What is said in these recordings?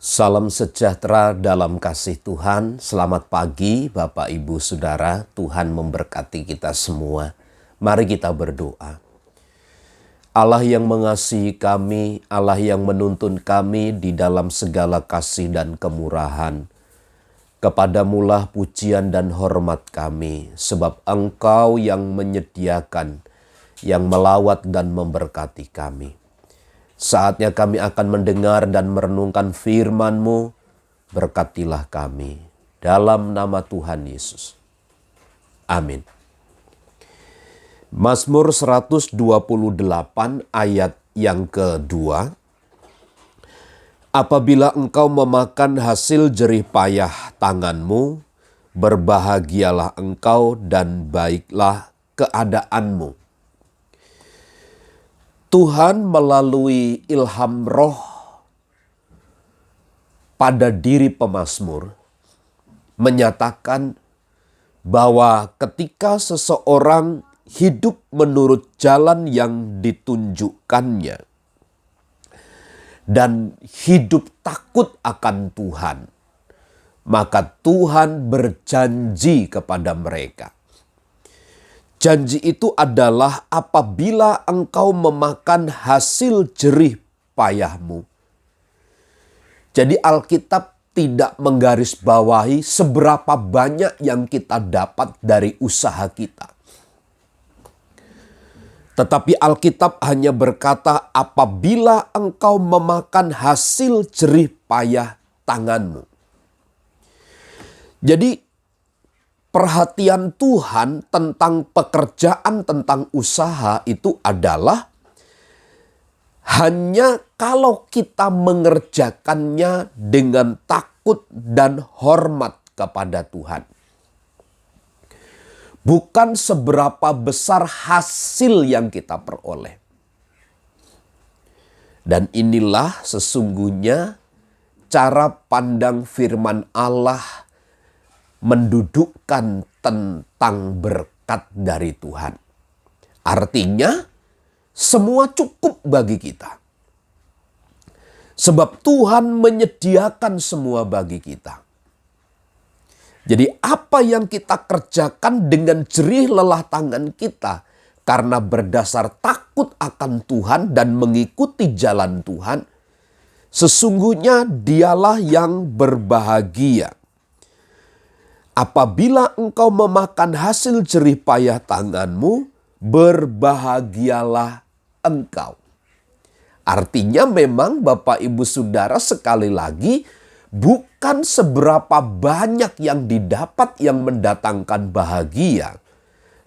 Salam sejahtera dalam kasih Tuhan. Selamat pagi Bapak Ibu Saudara. Tuhan memberkati kita semua. Mari kita berdoa. Allah yang mengasihi kami, Allah yang menuntun kami di dalam segala kasih dan kemurahan. Kepadamulah pujian dan hormat kami, sebab Engkau yang menyediakan, yang melawat dan memberkati kami. Saatnya kami akan mendengar dan merenungkan firman-Mu, berkatilah kami. Dalam nama Tuhan Yesus. Amin. Mazmur 128 ayat yang kedua. Apabila engkau memakan hasil jerih payah tanganmu, berbahagialah engkau dan baiklah keadaanmu. Tuhan melalui ilham roh pada diri pemazmur menyatakan bahwa ketika seseorang hidup menurut jalan yang ditunjukkannya dan hidup takut akan Tuhan, maka Tuhan berjanji kepada mereka. Janji itu adalah apabila engkau memakan hasil jerih payahmu. Jadi Alkitab tidak menggarisbawahi seberapa banyak yang kita dapat dari usaha kita. Tetapi Alkitab hanya berkata apabila engkau memakan hasil jerih payah tanganmu. Jadi perhatian Tuhan tentang pekerjaan, tentang usaha itu adalah hanya kalau kita mengerjakannya dengan takut dan hormat kepada Tuhan. Bukan seberapa besar hasil yang kita peroleh. Dan inilah sesungguhnya cara pandang firman Allah mendudukkan tentang berkat dari Tuhan. Artinya semua cukup bagi kita. Sebab Tuhan menyediakan semua bagi kita. Jadi apa yang kita kerjakan dengan jerih lelah tangan kita karena berdasar takut akan Tuhan dan mengikuti jalan Tuhan, sesungguhnya dialah yang berbahagia. Apabila engkau memakan hasil jerih payah tanganmu, berbahagialah engkau. Artinya memang Bapak Ibu Saudara sekali lagi bukan seberapa banyak yang didapat yang mendatangkan bahagia.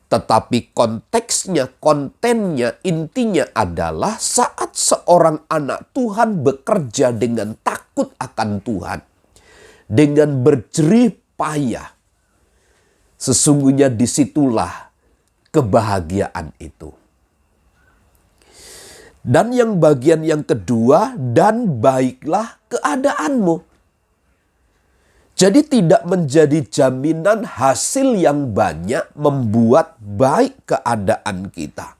Tetapi konteksnya, kontennya, intinya adalah saat seorang anak Tuhan bekerja dengan takut akan Tuhan. Dengan berjerih payah. Sesungguhnya disitulah kebahagiaan itu. Dan yang bagian yang kedua, dan baiklah keadaanmu. Jadi tidak menjadi jaminan hasil yang banyak membuat baik keadaan kita.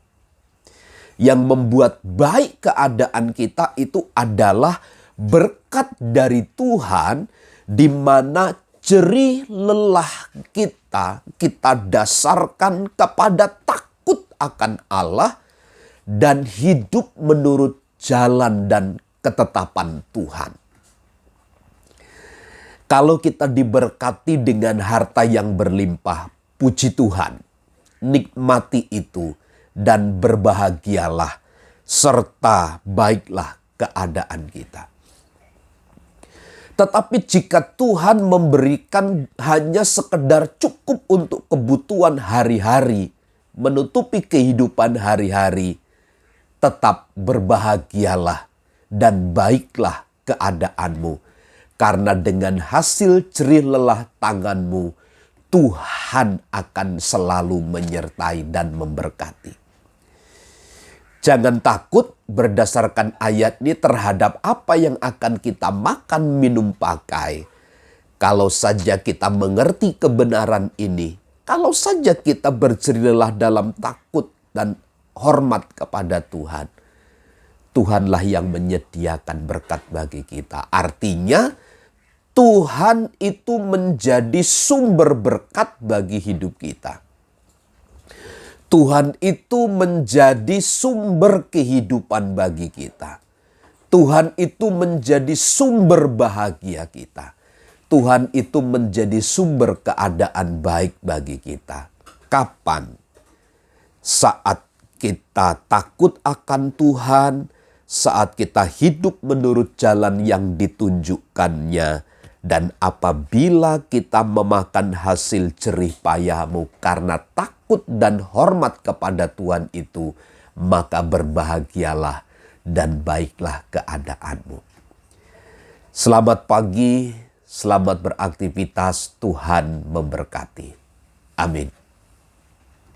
Yang membuat baik keadaan kita itu adalah berkat dari Tuhan di mana jerih lelah kita dasarkan kepada takut akan Allah dan hidup menurut jalan dan ketetapan Tuhan. Kalau kita diberkati dengan harta yang berlimpah, puji Tuhan, nikmati itu dan berbahagialah serta baiklah keadaan kita. Tetapi jika Tuhan memberikan hanya sekedar cukup untuk kebutuhan hari-hari, menutupi kehidupan hari-hari, tetap berbahagialah dan baiklah keadaanmu. Karena dengan hasil jerih lelah tanganmu, Tuhan akan selalu menyertai dan memberkati. Jangan takut berdasarkan ayat ini terhadap apa yang akan kita makan, minum, pakai. Kalau saja kita mengerti kebenaran ini, kalau saja kita berjerih lelah dalam takut dan hormat kepada Tuhan, Tuhanlah yang menyediakan berkat bagi kita. Artinya Tuhan itu menjadi sumber berkat bagi hidup kita. Tuhan itu menjadi sumber kehidupan bagi kita. Tuhan itu menjadi sumber bahagia kita. Tuhan itu menjadi sumber keadaan baik bagi kita. Kapan? Saat kita takut akan Tuhan, saat kita hidup menurut jalan yang ditunjukkannya, dan apabila kita memakan hasil jerih payahmu karena takut dan hormat kepada Tuhan itu, maka berbahagialah dan baiklah keadaanmu. Selamat pagi, selamat beraktivitas, Tuhan memberkati. Amin.